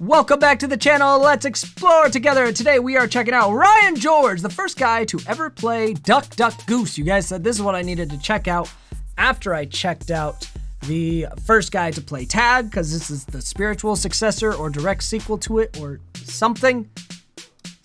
Welcome back to the channel. Let's explore together. Today we are checking out Ryan George, the first guy to ever play Duck, Duck, Goose. You guys said this is what I needed to check out after I checked out the first guy to play Tag, because this is the spiritual successor or direct sequel to it or something.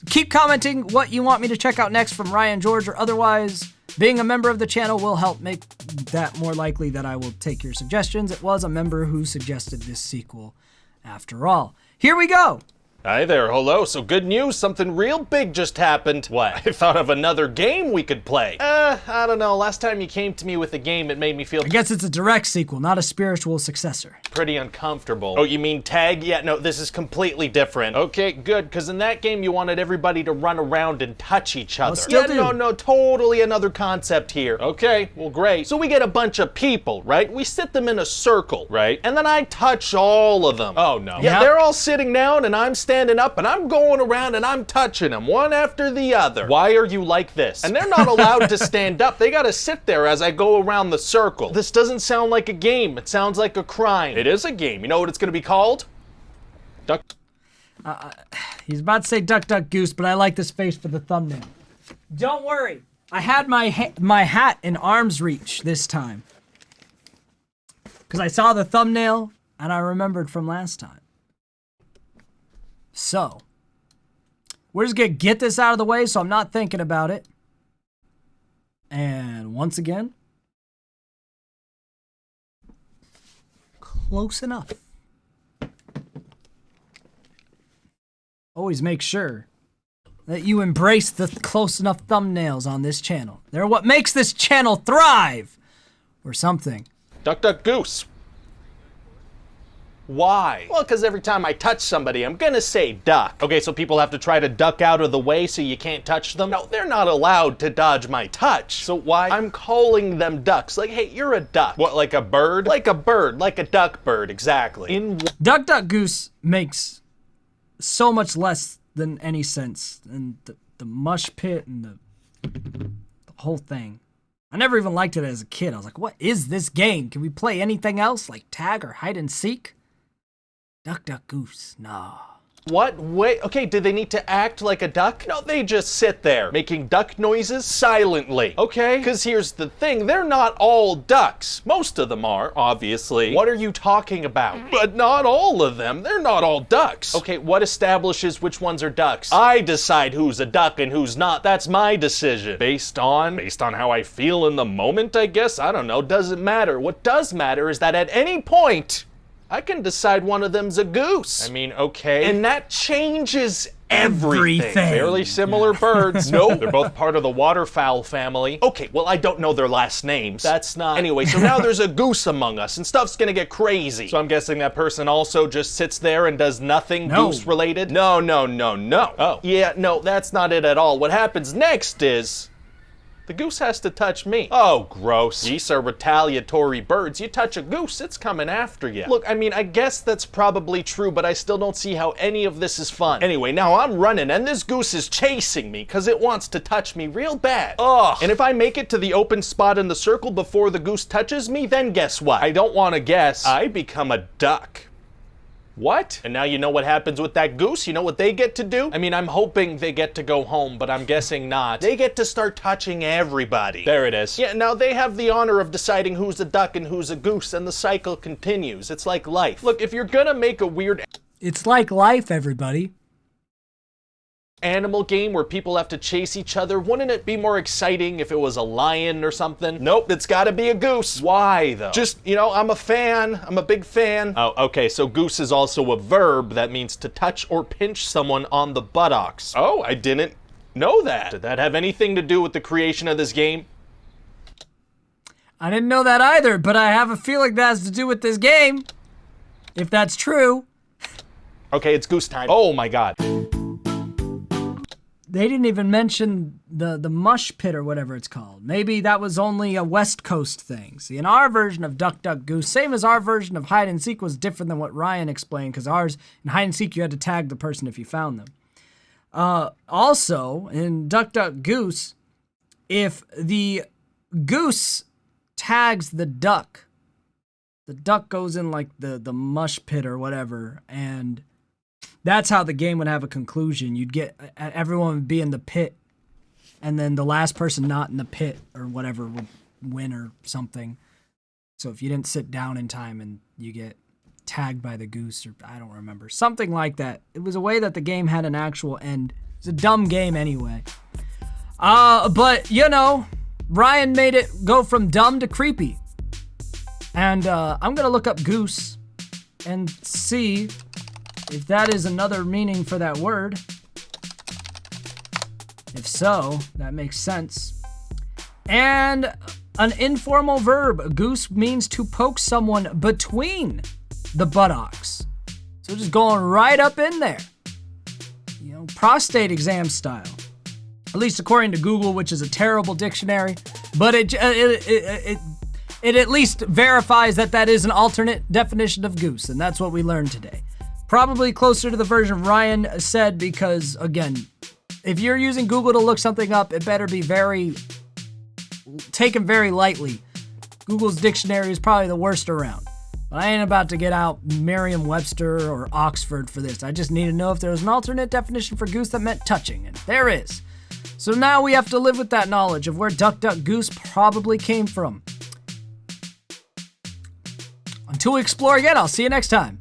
Keep commenting what you want me to check out next from Ryan George, or otherwise being a member of the channel will help make that more likely that I will take your suggestions. It was a member who suggested this sequel after all. Here we go. Hi there, hello. So good news, something real big just happened. What? I thought of another game we could play. I don't know, last time you came to me with a game, it made me feel I guess it's a direct sequel, not a spiritual successor. pretty uncomfortable. Oh, you mean Tag? Yeah, no, this is completely different. Okay, good, because in that game you wanted everybody to run around and touch each other. Still do. No, totally another concept here. Okay, well great. So we get a bunch of people, right? We sit them in a circle, right? And then I touch all of them. Oh no. Yeah, Yep. they're all sitting down and I'm standing up and I'm going around and I'm touching them one after the other. Why are you like this? And they're not allowed to stand up. They gotta sit there as I go around the circle. This doesn't sound like a game. It sounds like a crime. It is a game. You know what it's gonna be called? Duck. He's about to say Duck, Duck, Goose, but I like this face for the thumbnail. Don't worry. I had my hat in arm's reach this time, because I saw the thumbnail and I remembered from last time. So, we're just gonna get this out of the way so I'm not thinking about it. And once again, close enough. Always make sure that you embrace the close enough thumbnails on this channel. They're what makes this channel thrive, or something. Duck, duck, goose. Why? Well, because every time I touch somebody, I'm gonna say duck. Okay, so people have to try to duck out of the way so you can't touch them? No, they're not allowed to dodge my touch. So why? I'm calling them ducks. Like, hey, you're a duck. What, like a bird? Like a bird, like a duck bird, exactly. Duck, Duck, Goose makes so much less than any sense. And the Mush Pit and the whole thing. I never even liked it as a kid. I was like, what is this game? Can we play anything else, like tag or hide and seek? Duck, Duck, Goose, nah. What? Wait, okay, did they need to act like a duck? No, they just sit there, making duck noises silently, okay? Because here's the thing, they're not all ducks. Most of them are, obviously. What are you talking about? But not all of them. They're not all ducks. Okay, what establishes which ones are ducks? I decide who's a duck and who's not. That's my decision. Based on how I feel in the moment, I guess? I don't know, doesn't matter. What does matter is that at any point, I can decide one of them's a goose. I mean, okay. And that changes everything. Fairly similar birds. No, they're both part of the waterfowl family. Okay, well, I don't know their last names. That's not... Anyway, so now there's a goose among us, and stuff's gonna get crazy. So I'm guessing that person also just sits there and does nothing goose-related? No. Oh. Yeah, no, that's not it at all. What happens next is... the goose has to touch me. Oh, gross. Geese are retaliatory birds. You touch a goose, it's coming after you. Look, I mean, I guess that's probably true, but I still don't see how any of this is fun. Anyway, now I'm running, and this goose is chasing me, because it wants to touch me real bad. Ugh. And if I make it to the open spot in the circle before the goose touches me, then guess what? I don't want to guess. I become a duck. What? And now you know what happens with that goose? You know what they get to do? I mean, I'm hoping they get to go home, but I'm guessing not. They get to start touching everybody. There it is. Yeah, now they have the honor of deciding who's a duck and who's a goose, and the cycle continues. It's like life. Look, if you're gonna make a weird... It's like life, everybody. Animal game where people have to chase each other, wouldn't it be more exciting if it was a lion or something? Nope, it's gotta be a goose. Why, though? Just, you know, I'm a fan. I'm a big fan. Oh, okay, so goose is also a verb that means to touch or pinch someone on the buttocks. Oh, I didn't know that. Did that have anything to do with the creation of this game? I didn't know that either, but I have a feeling that has to do with this game. If that's true. Okay, it's goose time. Oh my god. They didn't even mention the Mush Pit or whatever it's called. Maybe that was only a West Coast thing. See, in our version of Duck, Duck, Goose, same as our version of hide and seek was different than what Ryan explained, because ours, in hide and seek, you had to tag the person if you found them. Also, in Duck, Duck, Goose, if the goose tags the duck goes in like the mush pit or whatever, and That's how the game would have a conclusion. You'd get everyone would be in the pit, and then the last person not in the pit or whatever would win or something. So if you didn't sit down in time and you get tagged by the goose, or I don't remember, something like that. It was a way that the game had an actual end. It's a dumb game anyway. But you know, Ryan made it go from dumb to creepy. And I'm gonna look up goose and see if that is another meaning for that word. If so, that makes sense. And an informal verb. Goose means to poke someone between the buttocks. So just going right up in there. You know, prostate exam style. At least according to Google, which is a terrible dictionary. But it at least verifies that that is an alternate definition of goose. And that's what we learned today. Probably closer to the version Ryan said because, again, if you're using Google to look something up, it better be taken very lightly. Google's dictionary is probably the worst around. But I ain't about to get out Merriam-Webster or Oxford for this. I just need to know if there was an alternate definition for goose that meant touching, and there is. So now we have to live with that knowledge of where Duck, Duck, Goose probably came from. Until we explore again, I'll see you next time.